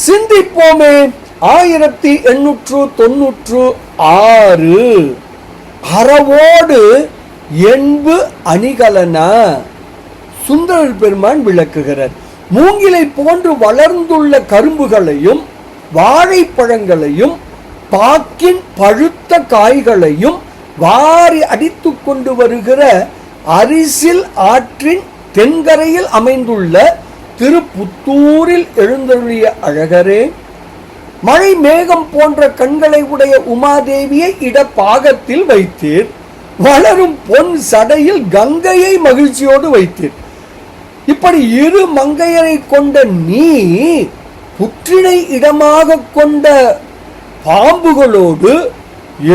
சிந்திப்போமே. 1896 அறவோடு என்பு அணிகலன. சுந்தரர் பெருமான் விளக்குகிறார். மூங்கிலை போன்று வளர்ந்துள்ள கரும்புகளையும் வாழைப்பழங்களையும் பாக்கின் பழுத்த காய்களையும் வாரி அடித்து கொண்டு வருகிற அரிசில் ஆற்றின் தென்கரையில் அமைந்துள்ள திருப்புத்தூரில் எழுந்தருளிய அழகரே, மழை மேகம் போன்ற கண்களை உடைய உமாதேவியை இடப்பாகத்தில் வைத்தீர். வளரும் பொன் சடையில் கங்கையை மகிழ்ச்சியோடு வைத்தீர். இப்படி இரு மங்கையரை கொண்ட நீ புற்றினை இடமாக கொண்ட பாம்புகளோடு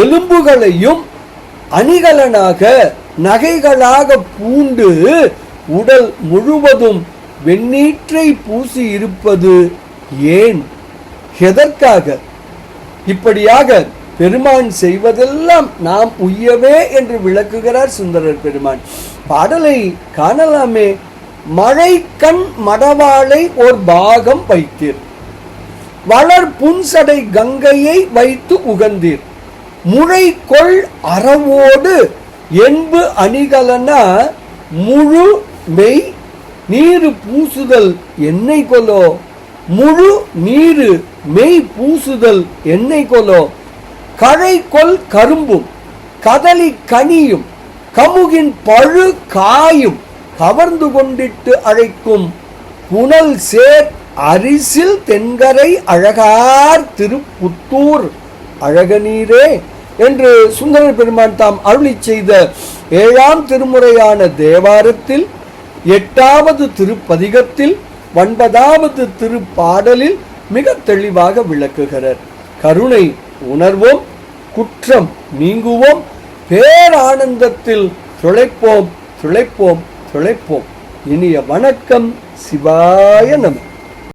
எலும்புகளையும் அணிகலனாக நகைகளாக பூண்டு உடல் முழுவதும் வெண்ணீற்றை பூசி இருப்பது ஏன்? எதற்காக? இப்படியாக பெருமான் செய்வதெல்லாம் நாம் உய்யவே என்று விளக்குகிறார் சுந்தரர் பெருமான். பாடலை காணலாமே. மழை கண் மடவாளை ஓர் பாகம் வைத்தீர். வளர் புன்சடை கங்கையை வைத்து உகந்தீர். முழை கொள் அறவோடு என்பு அணிகலன முழு மெய் நீரு பூசுதல் என்னை கொலோ. முழு நீரு மெய் பூசுதல் என்னை கொலோ. கழை கொல் கரும்பும் கதலி கனியும் கமுகின் பழு காயும் கவர்ந்து கொண்டிட்டு அழைக்கும் புனல் சேர் அரிசில் தென்கரை அழகார் திருப்புத்தூர் அழகநீரே என்று சுந்தரர் பெருமான் தாம் அருளி செய்த 7ஆம் திருமுறையான தேவாரத்தில் 8வது திருப்பதிகத்தில் 9வது திருப்பாடலில் மிக தெளிவாக விளக்குகிறார். கருணை உணர்வோம், குற்றம் நீங்குவோம், பேரானந்தத்தில் திளைப்போம் திளைப்போம் திளைப்போம். இனிய வணக்கம். சிவாய நம.